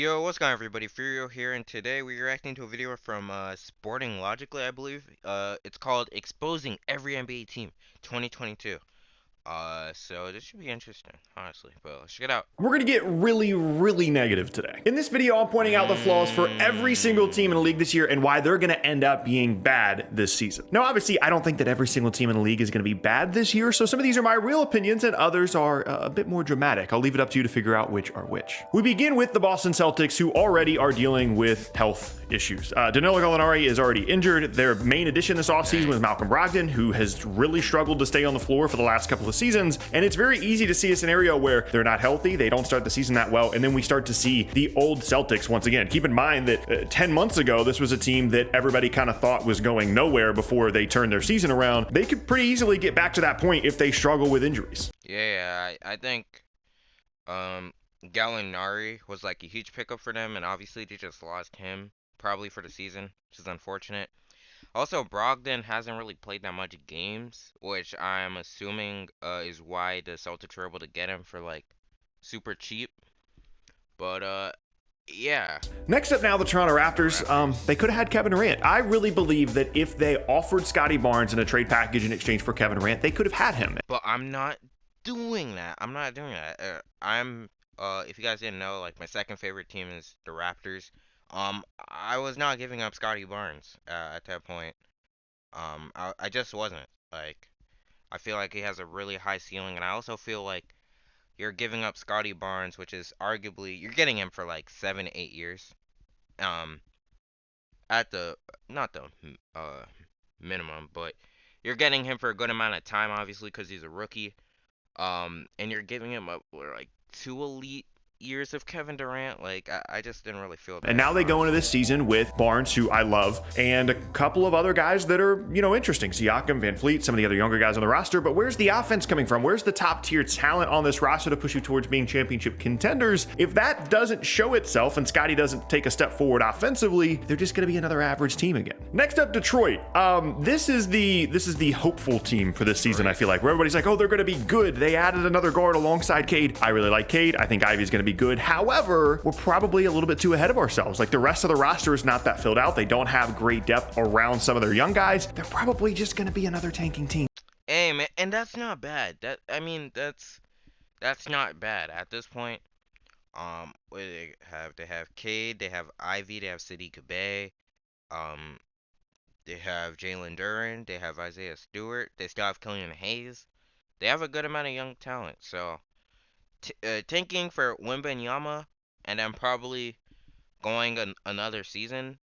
Yo, what's going on everybody? Furio here, and today we're reacting to a video from Sporting Logically, I believe. It's called Exposing Every NBA Team 2022. So this should be interesting, honestly, but let's check it out. We're going to get really negative today. In this video, I'm pointing out the flaws for every single team in the league this year and why they're going to end up being bad this season. Now, obviously, I don't think that every single team in the league is going to be bad this year, so some of these are my real opinions and others are a bit more dramatic. I'll leave it up to you to figure out which are which. We begin with the Boston Celtics, who already are dealing with health issues. Danilo Gallinari is already injured. Their main addition this offseason was Malcolm Brogdon, who has really struggled to stay on the floor for the last couple of seasons, and it's very easy to see a scenario where they're not healthy, they don't start the season that well, and then we start to see the old Celtics once again. Keep in mind that 10 months ago, this was a team that everybody kind of thought was going nowhere before they turned their season around. They could pretty easily get back to that point if they struggle with injuries. Yeah, I think Gallinari was like a huge pickup for them, and obviously they just lost him probably for the season, which is unfortunate. Also, Brogdon hasn't really played that much games, which I'm assuming is why the Celtics were able to get him for like super cheap. But yeah. Next up now, the Toronto Raptors. They could have had Kevin Durant. I really believe that if they offered Scotty Barnes in a trade package in exchange for Kevin Durant, they could have had him. But I'm not doing that. I'm not doing that. If you guys didn't know, like my second favorite team is the Raptors. I was not giving up Scotty Barnes at that point. I just wasn't. Like, I feel like he has a really high ceiling, and I also feel like you're giving up Scotty Barnes, which is arguably you're getting him for like 7, 8 years. Um, at the not the minimum, but you're getting him for a good amount of time, obviously, because he's a rookie. And you're giving him up like 2 elite years of Kevin Durant. Like I just didn't really feel that. And now they go into this season with Barnes, who I love, and a couple of other guys that are, interesting. Siakam, Van Fleet, some of the other younger guys on the roster. But where's the offense coming from? Where's the top tier talent on this roster to push you towards being championship contenders? If that doesn't show itself and Scotty doesn't take a step forward offensively, they're just going to be another average team again. Next up, Detroit. This is the hopeful team for this season. I feel like where everybody's like, oh, they're going to be good. They added another guard alongside Cade. I really like Cade. I think Ivy's going to be good. However, we're probably a little bit too ahead of ourselves. Like the rest of the roster is not that filled out. They don't have great depth around some of their young guys. They're probably just going to be another tanking team. Hey man, and that's not bad. That's not bad at this point. What do they have? They have Cade. They have Ivy. They have Sadiq Bey. Um, they have Jalen Duren. They have Isaiah Stewart. They still have Killian Hayes. They have a good amount of young talent. So tanking for Wembanyama and then probably going another season,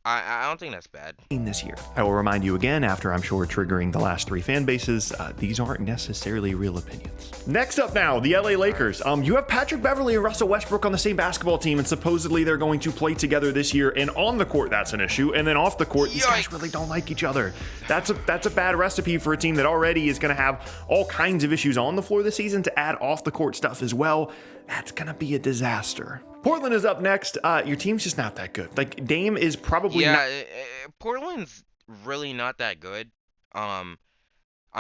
I don't think that's bad. This year, I will remind you again, after I'm sure triggering the last three fan bases, these aren't necessarily real opinions. Next up now, the LA Lakers. You have Patrick Beverley and Russell Westbrook on the same basketball team, and supposedly they're going to play together this year. And on the court, that's an issue. And then off the court, these guys really don't like each other. That's a bad recipe for a team that already is going to have all kinds of issues on the floor this season. To add off the court stuff as well, that's going to be a disaster. Portland is up next. Your team's just not that good. Like Dame is probably Portland's really not that good. I'm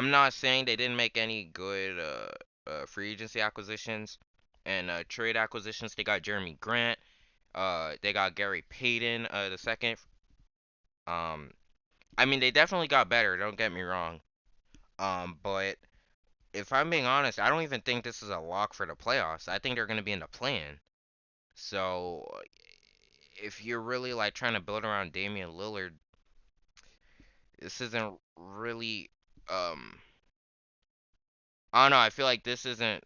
not saying they didn't make any good free agency acquisitions and trade acquisitions. They got Jeremy Grant. They got Gary Payton the second. I mean they definitely got better. Don't get me wrong. But if I'm being honest, I don't even think this is a lock for the playoffs. I think they're gonna be in the play-in. So if you're really like trying to build around Damian Lillard, this isn't really I don't know, I feel like this isn't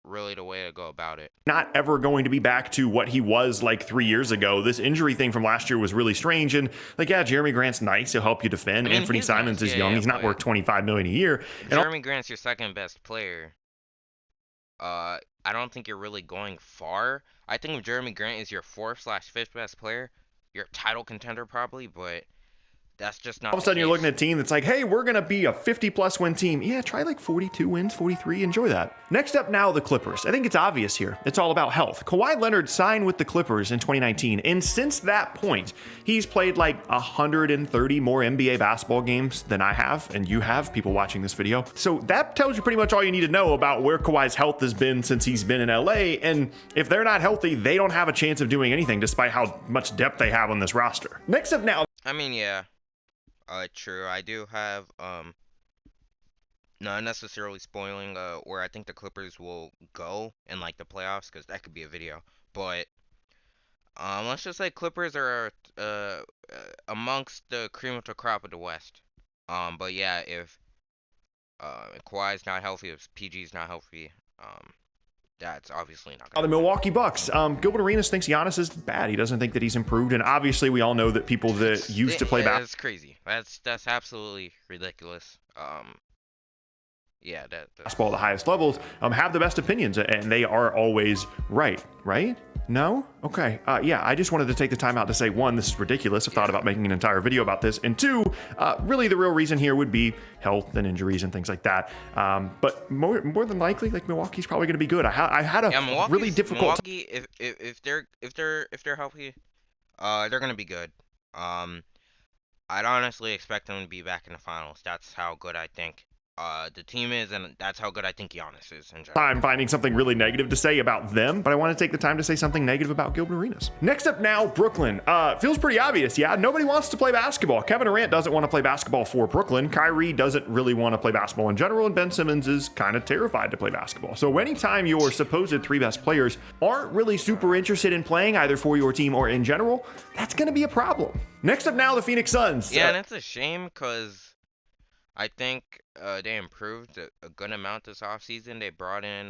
really the way to go about it. Not ever going to be back to what he was like 3 years ago. This injury thing from last year was really strange. And like, yeah, Jeremy Grant's nice. He'll help you defend. I mean, Anthony Simons is young. He's not worth $25 million a year. Jeremy Grant's your second best player. I don't think you're really going far. I think if Jeremy Grant is your fourth/fifth best player, you're a title contender probably, but That's just All not of a the sudden, you're looking at case. a team that's like, hey, we're going to be a 50-plus win team. Yeah, try like 42 wins, 43. Enjoy that. Next up now, the Clippers. I think it's obvious here. It's all about health. Kawhi Leonard signed with the Clippers in 2019, and since that point, he's played like 130 more NBA basketball games than I have, and you have, people watching this video. So that tells you pretty much all you need to know about where Kawhi's health has been since he's been in LA, and if they're not healthy, they don't have a chance of doing anything despite how much depth they have on this roster. Next up now, I mean, yeah, true. I do have not necessarily spoiling where I think the Clippers will go in like the playoffs, because that could be a video. But let's just say Clippers are amongst the cream of the crop of the West. But yeah, if Kawhi's not healthy, if PG's not healthy, that's obviously not the gonna happen. Milwaukee Bucks. Gilbert Arenas thinks Giannis is bad. He doesn't think that he's improved, and obviously we all know that people that used to play That's crazy. That's absolutely ridiculous. Yeah, that basketball at the highest levels have the best opinions, and they are always right. Right? No? Okay. Yeah, I just wanted to take the time out to say, one, this is ridiculous. I've thought about making an entire video about this. And two, really the real reason here would be health and injuries and things like that. But more than likely, like Milwaukee's probably going to be good. I had a really difficult Milwaukee, if they're healthy, they're gonna be good. Um, I'd honestly expect them to be back in the finals. That's how good I think the team is, and that's how good I think Giannis is in general. time finding something really negative to say about them, but I want to take the time to say something negative about Gilbert Arenas. Next up now, Brooklyn. Feels pretty obvious, yeah. Nobody wants to play basketball. Kevin Durant doesn't want to play basketball for Brooklyn. Kyrie doesn't really want to play basketball in general, and Ben Simmons is kind of terrified to play basketball. So anytime your supposed three best players aren't really super interested in playing either for your team or in general, that's going to be a problem. Next up now, the Phoenix Suns. Yeah, and it's a shame because I think they improved a good amount this offseason. They brought in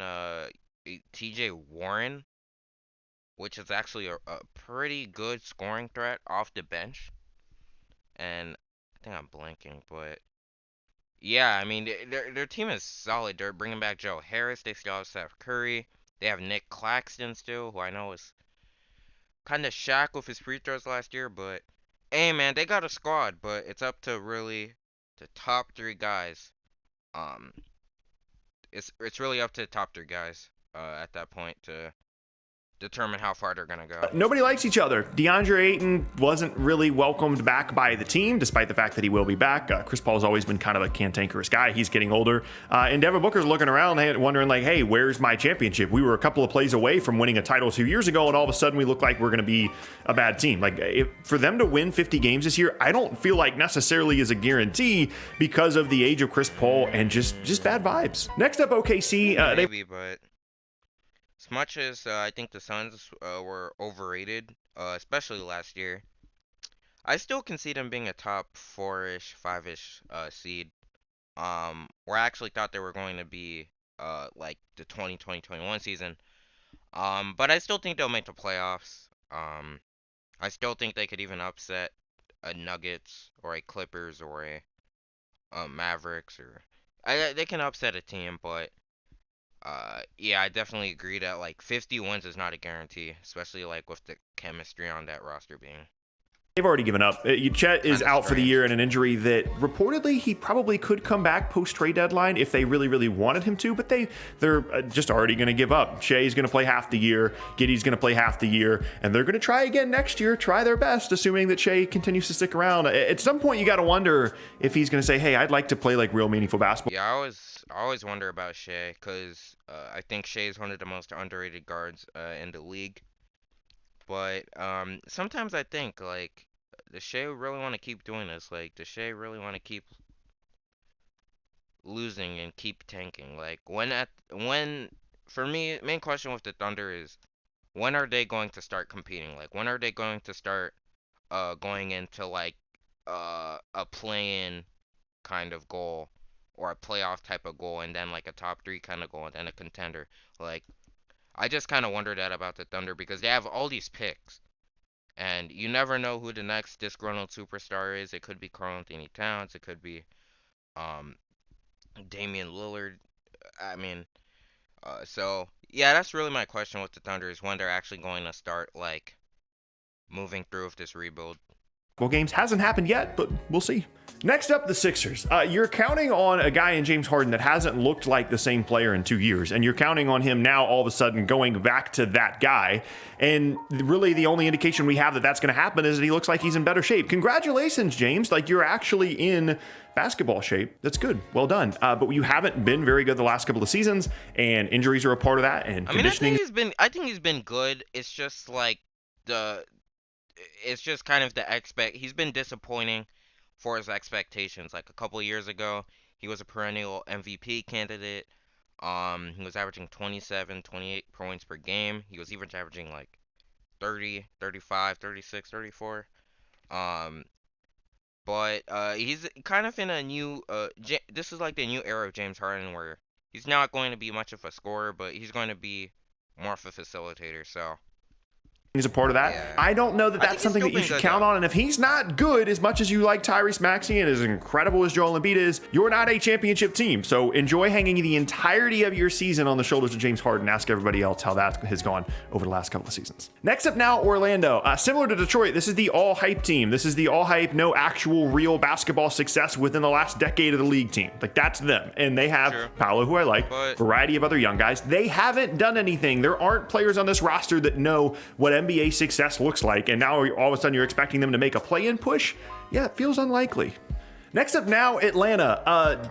TJ Warren, which is actually a pretty good scoring threat off the bench. And I think I'm blanking, but yeah, I mean their team is solid. They're bringing back Joe Harris. They still have Seth Curry. They have Nick Claxton still, who I know is kind of shack with his free throws last year. But hey, man, they got a squad, but it's up to really the top three guys. Um, it's really up to the top three guys at that point to determine how far they're gonna go. Nobody likes each other. DeAndre Ayton wasn't really welcomed back by the team, despite the fact that he will be back. Chris Paul's always been kind of a cantankerous guy. He's getting older. And Devin Booker's looking around wondering like, hey, where's my championship? We were a couple of plays away from winning a title 2 years ago, and all of a sudden we look like we're going to be a bad team. Like, for them to win 50 games this year, I don't feel like necessarily is a guarantee because of the age of Chris Paul and just bad vibes. Next up, OKC. Maybe, but as much as I think the Suns were overrated, especially last year, I still can see them being a top four-ish, five-ish seed. Where I actually thought they were going to be like the 2020-21 season. But I still think they'll make the playoffs. I still think they could even upset a Nuggets or a Clippers or a Mavericks or they can upset a team, but yeah, I definitely agree that like 50 wins is not a guarantee, especially like with the chemistry on that roster being They've already given up. Chet is kinda out for the strange. year in an injury that reportedly he probably could come back post trade deadline if they really, really wanted him to, but they're just already going to give up. Shea's going to play half the year, Giddey's going to play half the year, and they're going to try again next year, try their best, assuming that Shea continues to stick around. At some point, you got to wonder if he's going to say, hey, I'd like to play like real meaningful basketball. Yeah, I always wonder about Shea because I think Shea is one of the most underrated guards in the league. But sometimes I think like does Shea really want to keep doing this? Like does Shea really want to keep losing and keep tanking? Like when for me, main question with the Thunder is when are they going to start competing? Like when are they going to start going into like a play-in kind of goal or a playoff type of goal and then like a top three kind of goal and then a contender. Like I just kind of wonder that about the Thunder because they have all these picks and you never know who the next disgruntled superstar is. It could be Karl Anthony Towns. It could be um Damian Lillard. I mean, so yeah, that's really my question with the Thunder is when they're actually going to start like moving through with this rebuild. basketball games. Hasn't happened yet, but we'll see. Next up, the Sixers. You're counting on a guy in James Harden that hasn't looked like the same player in 2 years, and you're counting on him now all of a sudden going back to that guy. And really the only indication we have that that's going to happen is that he looks like he's in better shape. Congratulations, James. Like, you're actually in basketball shape. That's good. Well done. But you haven't been very good the last couple of seasons, and injuries are a part of that, and conditioning. I think he's been good. It's just like it's just kind of he's been disappointing for his expectations. Like a couple of years ago, he was a perennial MVP candidate. He was averaging 27, 28 points per game. He was even averaging like 30, 35, 36, 34. But he's kind of in a new this is like the new era of James Harden where he's not going to be much of a scorer, but he's going to be more of a facilitator. So he's a part of that. yeah. I don't know that that's something that you should count on. And if he's not good, as much as you like Tyrese Maxey and as incredible as Joel Embiid is, you're not a championship team. So enjoy hanging the entirety of your season on the shoulders of James Harden. Ask everybody else how that has gone over the last couple of seasons. Next up now, Orlando. Similar to Detroit, this is the all hype team. This is the all hype, no actual real basketball success within the last decade of the league team. Like, that's them. And they have Paolo, who I like, variety of other young guys. They haven't done anything. There aren't players on this roster that know what NBA success looks like, and now all of a sudden you're expecting them to make a play-in push? Yeah, it feels unlikely. Next up now, Atlanta.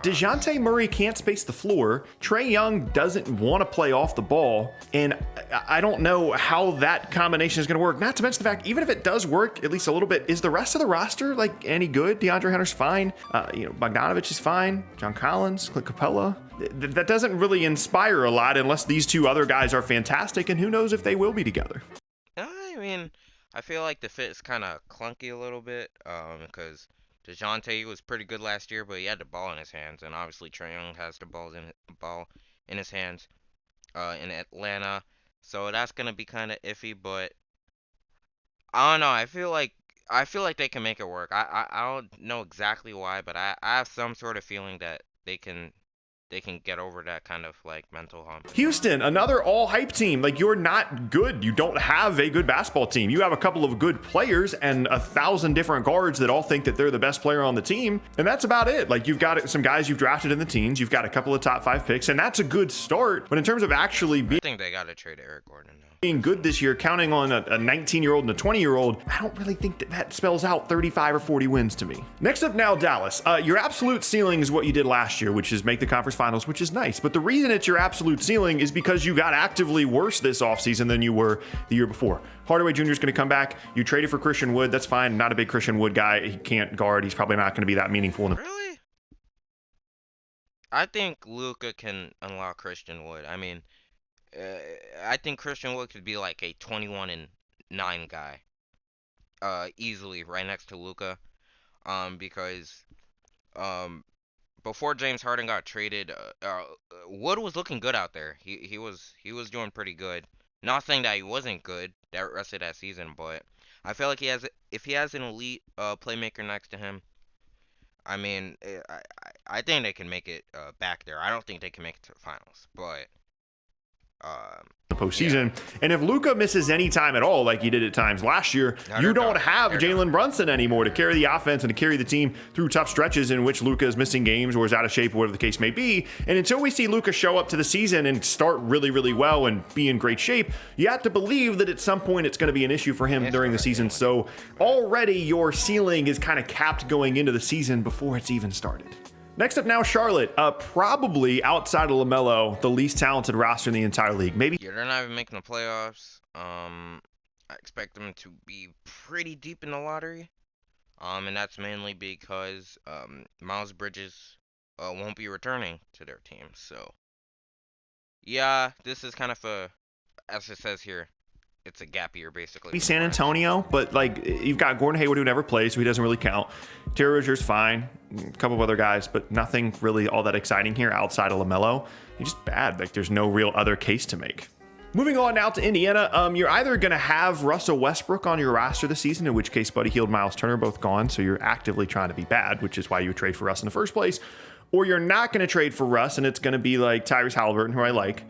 DeJounte Murray can't space the floor. Trae Young doesn't want to play off the ball, and I don't know how that combination is going to work. Not to mention the fact, even if it does work at least a little bit, is the rest of the roster like any good? DeAndre Hunter's fine. Bogdanovich is fine. John Collins, Clint Capella. That doesn't really inspire a lot unless these two other guys are fantastic, and who knows if they will be together. I mean, I feel like the fit is kind of clunky a little bit, because DeJounte was pretty good last year, but he had the ball in his hands, and obviously Trae Young has the ball in his hands, in Atlanta, so that's gonna be kind of iffy. But I don't know. I feel like they can make it work. I don't know exactly why, but I have some sort of feeling that they can get over that kind of like mental hump. Houston, another all hype team. Like, you're not good. You don't have a good basketball team. You have a couple of good players and 1,000 different guards that all think that they're the best player on the team. And that's about it. Like, you've got some guys you've drafted in the teens. You've got a couple of top 5 picks, and that's a good start. But in terms of actually I think they got to trade Eric Gordon now. Being good this year, counting on a 19-year-old and a 20-year-old, I don't really think that spells out 35 or 40 wins to me. Next up now, Dallas. Your absolute ceiling is what you did last year, which is make the conference finals, which is nice. But the reason it's your absolute ceiling is because you got actively worse this offseason than you were the year before. Hardaway Jr. is going to come back. You traded for Christian Wood. That's fine. Not a big Christian Wood guy. He can't guard. He's probably not going to be that meaningful. Really? I think Luka can unlock Christian Wood. I mean, I think Christian Wood could be like a 21-9 guy, easily right next to Luka, because before James Harden got traded, Wood was looking good out there. He was doing pretty good. Not saying that he wasn't good that rest of that season, but I feel like if he has an elite playmaker next to him, I mean, I think they can make it back there. I don't think they can make it to the finals, but the postseason. And if Luka misses any time at all, like he did at times last year, you don't have Jalen Brunson anymore to carry the offense and to carry the team through tough stretches in which Luka is missing games or is out of shape, or whatever the case may be. And until we see Luka show up to the season and start really, really well and be in great shape, you have to believe that at some point it's going to be an issue for him during the season. So already your ceiling is kind of capped going into the season before it's even started. Next up now, Charlotte. Probably outside of LaMelo, the least talented roster in the entire league. Maybe. Yeah, they're not even making the playoffs. I expect them to be pretty deep in the lottery. And that's mainly because Miles Bridges won't be returning to their team. So, yeah, this is kind of as it says here, it's a gap year, basically. San Antonio, but like you've got Gordon Hayward who never plays, so he doesn't really count. Terry Rozier's fine, a couple of other guys, but nothing really all that exciting here outside of LaMelo. He's just bad. Like, there's no real other case to make. Moving on now to Indiana, you're either going to have Russell Westbrook on your roster this season, in which case Buddy Hield, Miles Turner both gone, so you're actively trying to be bad, which is why you would trade for Russ in the first place, or you're not going to trade for Russ, and it's going to be like Tyrese Halliburton, who I like,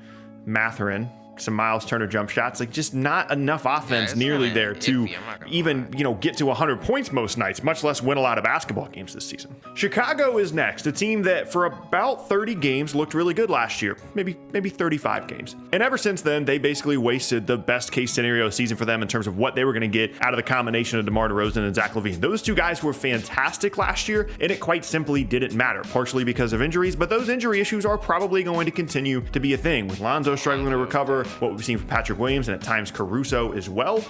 Mathurin, some Miles Turner jump shots. Like, just not enough offense nearly there to even, get to 100 points most nights, much less win a lot of basketball games this season. Chicago is next, a team that for about 30 games looked really good last year, maybe 35 games. And ever since then, they basically wasted the best case scenario season for them in terms of what they were going to get out of the combination of DeMar DeRozan and Zach LaVine. Those two guys were fantastic last year, and it quite simply didn't matter, partially because of injuries, but those injury issues are probably going to continue to be a thing, with Lonzo struggling to recover, what we've seen from Patrick Williams and at times Caruso as well.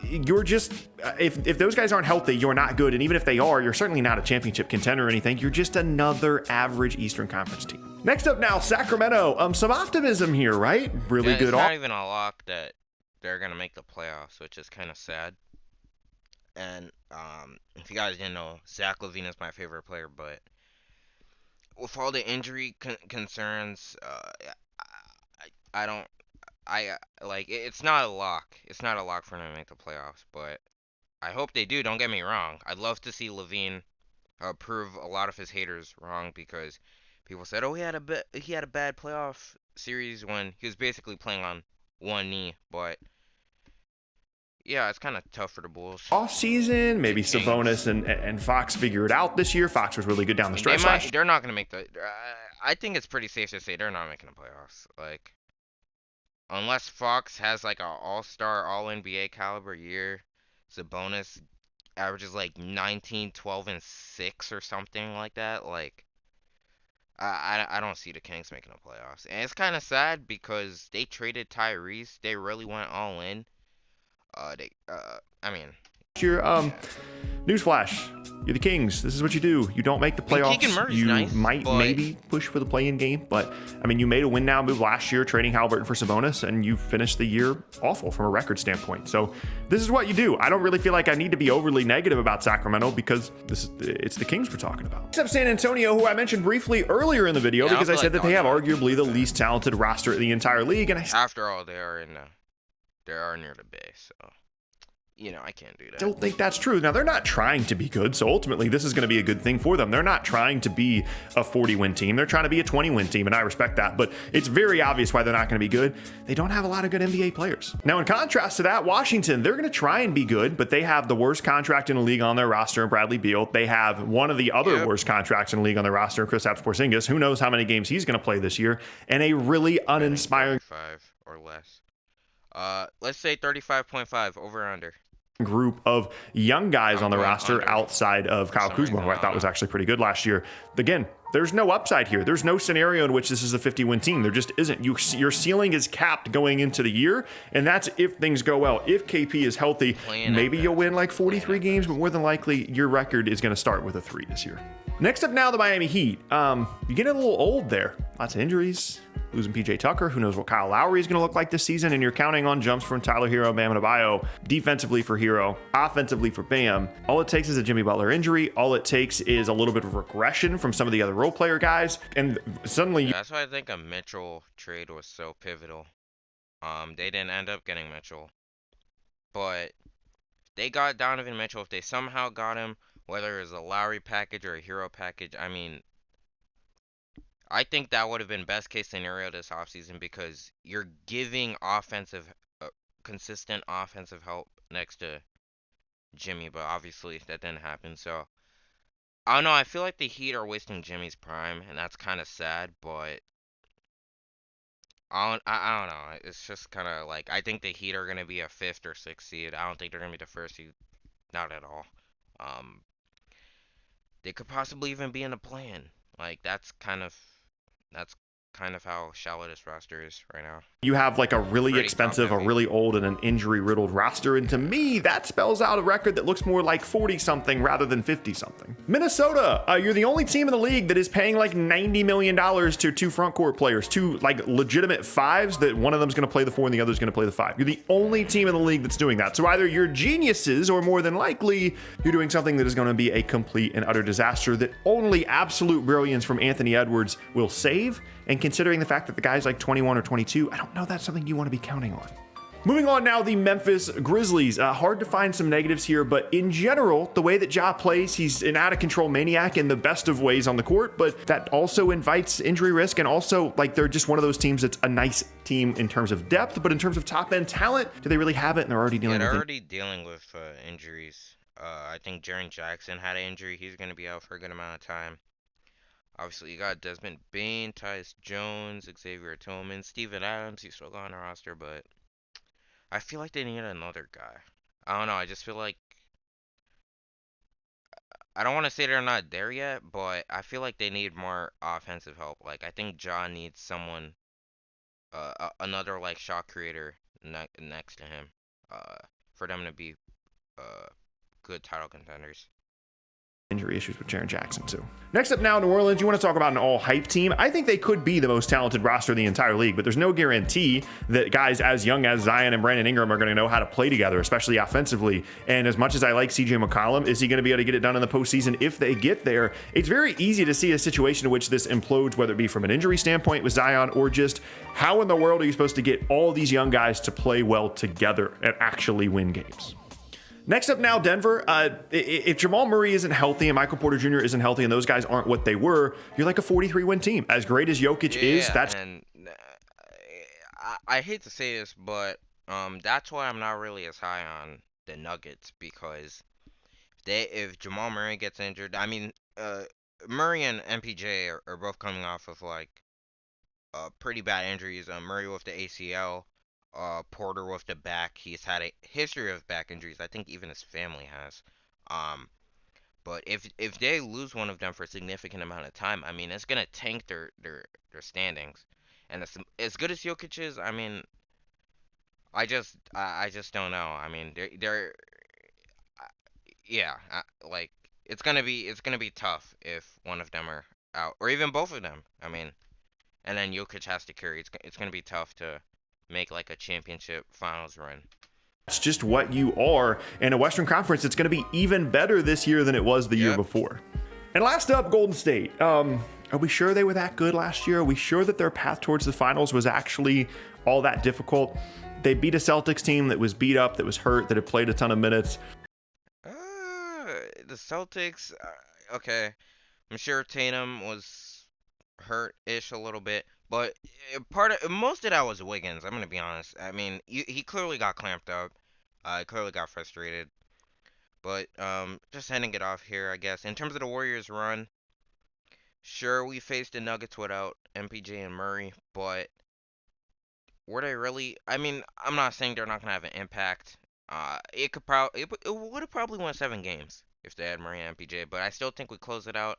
You're just, if those guys aren't healthy, you're not good, and even if they are, you're certainly not a championship contender or anything. You're just another average Eastern Conference team. Next up now, Sacramento. Some optimism here, right? Really good. It's not even a lock that they're gonna make the playoffs, which is kind of sad. And if you guys didn't know, Zach LaVine is my favorite player, but with all the injury concerns, it's not a lock. It's not a lock for them to make the playoffs, but I hope they do. Don't get me wrong. I'd love to see LaVine prove a lot of his haters wrong, because people said, "Oh, he had a bad playoff series when he was basically playing on one knee." But yeah, it's kind of tough for the Bulls. Off season, maybe Sabonis and Fox figure it out this year. Fox was really good down the stretch. They're not going to make the. I think it's pretty safe to say they're not making the playoffs. Like, unless Fox has like an all-star, all-NBA caliber year, Sabonis averages like 19, 12, and 6 or something like that. Like, I don't see the Kings making the playoffs. And it's kind of sad because they traded Tyrese. They really went all in. Newsflash. You're the Kings. This is what you do. You don't make the playoffs. You might maybe push for the play-in game, but I mean, you made a win-now move last year, trading Haliburton for Sabonis, and you finished the year awful from a record standpoint. So this is what you do. I don't really feel like I need to be overly negative about Sacramento, because it's the Kings we're talking about. Except San Antonio, who I mentioned briefly earlier in the video, because I said that they have arguably the least talented roster in the entire league, and after all, they are near the Bay, so I can't do that. Don't think that's true. Now, they're not trying to be good, so ultimately this is going to be a good thing for them. They're not trying to be a 40-win team. They're trying to be a 20-win team, and I respect that, but it's very obvious why they're not going to be good. They don't have a lot of good NBA players. Now, in contrast to that, Washington, they're going to try and be good, but they have the worst contract in the league on their roster, Bradley Beal. They have one of the other worst contracts in the league on their roster, Kristaps Porzingis. Who knows how many games he's going to play this year, and a really uninspiring 35 or less. Let's say 35.5 over or under. Group of young guys on the roster outside of Kyle Kuzma, who I thought was actually pretty good last year. Again, there's no upside here. There's no scenario in which this is a 50-win team. There just isn't. Your ceiling is capped going into the year, and that's if things go well. If KP is healthy, maybe you'll win like 43 games, but more than likely your record is going to start with a 3 this year. Next up now, the Miami Heat. You're getting a little old there. Lots of injuries. Losing PJ Tucker, who knows what Kyle Lowry is going to look like this season, and you're counting on jumps from Tyler Hero, Bam Adebayo, defensively for Hero, offensively for Bam. All it takes is a Jimmy Butler injury. All it takes is a little bit of regression from some of the other role player guys, and suddenly... That's why I think a Mitchell trade was so pivotal. They didn't end up getting Mitchell, but they got Donovan Mitchell. If they somehow got him, whether it was a Lowry package or a Hero package, I mean... I think that would have been best case scenario this offseason, because you're giving consistent offensive help next to Jimmy, but obviously that didn't happen. So I don't know. I feel like the Heat are wasting Jimmy's prime, and that's kind of sad. But I don't know. It's just kind of like, I think the Heat are gonna be a 5th or 6th seed. I don't think they're gonna be the 1st seed, not at all. They could possibly even be in the play-in. Like, that's kind of how shallow this roster is right now. You have like a really expensive, a really old, and an injury-riddled roster, and to me, that spells out a record that looks more like 40-something rather than 50-something. Minnesota, you're the only team in the league that is paying like $90 million to 2 front court players, 2 like legitimate 5s that one of them's going to play the 4 and the other's going to play the 5. You're the only team in the league that's doing that. So either you're geniuses, or more than likely, you're doing something that is going to be a complete and utter disaster that only absolute brilliance from Anthony Edwards will save. And considering the fact that the guy's like 21 or 22, I don't know that's something you want to be counting on. Moving on now, the Memphis Grizzlies. Hard to find some negatives here, but in general, the way that Ja plays, he's an out-of-control maniac in the best of ways on the court, but that also invites injury risk, and also, like, they're just one of those teams that's a nice team in terms of depth, but in terms of top-end talent, do they really have it? And they're already dealing with injuries. I think Jaren Jackson had an injury. He's going to be out for a good amount of time. Obviously, you got Desmond Bane, Tyus Jones, Xavier Tillman, Steven Adams. He's still on the roster, but I feel like they need another guy. I don't know. I just feel like I don't want to say they're not there yet, but I feel like they need more offensive help. Like I think John needs someone, another like shot creator next to him, for them to be uh good title contenders. Injury issues with Jaren Jackson too. Next up now, New Orleans. You want to talk about an all-hype team? I think they could be the most talented roster in the entire league, but there's no guarantee that guys as young as Zion and Brandon Ingram are going to know how to play together, especially offensively. And as much as I like CJ McCollum, is he going to be able to get it done in the postseason if they get there? It's very easy to see a situation in which this implodes, whether it be from an injury standpoint with Zion or just how in the world are you supposed to get all these young guys to play well together and actually win games? Next up now, Denver. If Jamal Murray isn't healthy and Michael Porter Jr. isn't healthy and those guys aren't what they were, you're like a 43-win team. As great as Jokic is, that's... And I hate to say this, but that's why I'm not really as high on the Nuggets, because if Jamal Murray gets injured, I mean, Murray and MPJ are both coming off of like pretty bad injuries. Murray with the ACL. Porter with the back. He's had a history of back injuries. I think even his family has. But if they lose one of them for a significant amount of time, I mean, it's gonna tank their standings. And as good as Jokic is, I mean, I just don't know. I mean, yeah, like it's gonna be tough if one of them are out, or even both of them. I mean, and then Jokic has to carry. It's gonna be tough to make like a championship finals run. That's just what you are. In a Western Conference, it's going to be even better this year than it was the year before. And last up, Golden State. Are we sure they were that good last year? Are we sure that their path towards the finals was actually all that difficult? They beat a Celtics team that was beat up, that was hurt, that had played a ton of minutes. The Celtics, okay. I'm sure Tatum was hurt-ish a little bit, but most of that was Wiggins. I'm gonna be honest. I mean, he clearly got clamped up. Clearly got frustrated. But just ending it off here, I guess. In terms of the Warriors' run, sure we faced the Nuggets without MPJ and Murray, but were they really? I mean, I'm not saying they're not gonna have an impact. It would have probably won 7 games if they had Murray and MPJ, but I still think we closed it out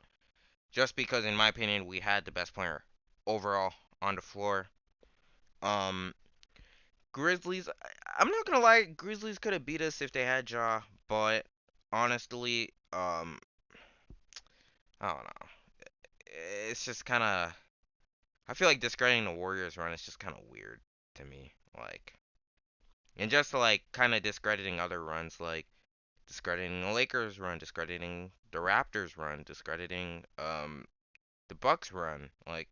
just because, in my opinion, we had the best player overall on the floor. Um, Grizzlies, I'm not gonna lie, Grizzlies could have beat us if they had Ja, but honestly, I don't know. It's just kind of, I feel like discrediting the Warriors run is just kind of weird to me. Like, and just like kind of discrediting other runs, like discrediting the Lakers run, discrediting the Raptors run, discrediting the Bucks run. Like,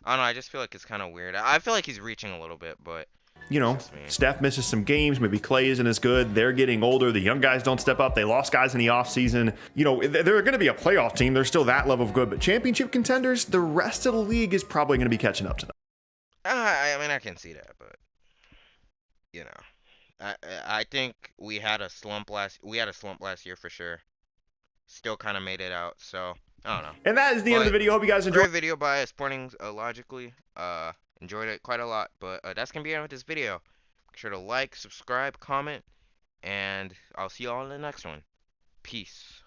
I don't know. I just feel like it's kind of weird. I feel like he's reaching a little bit, but you know, Steph misses some games. Maybe Clay isn't as good. They're getting older. The young guys don't step up. They lost guys in the offseason. You know, they're going to be a playoff team. They're still that level of good. But championship contenders, the rest of the league is probably going to be catching up to them. I mean, I can see that, but you know, I think we had a slump last year for sure. Still kind of made it out. So I don't know. And that is the end of the video. Hope you guys enjoyed. Great video by Sporting Logically. Enjoyed it quite a lot, but that's gonna be it with this video. Make sure to like, subscribe, comment, and I'll see you all in the next one. Peace.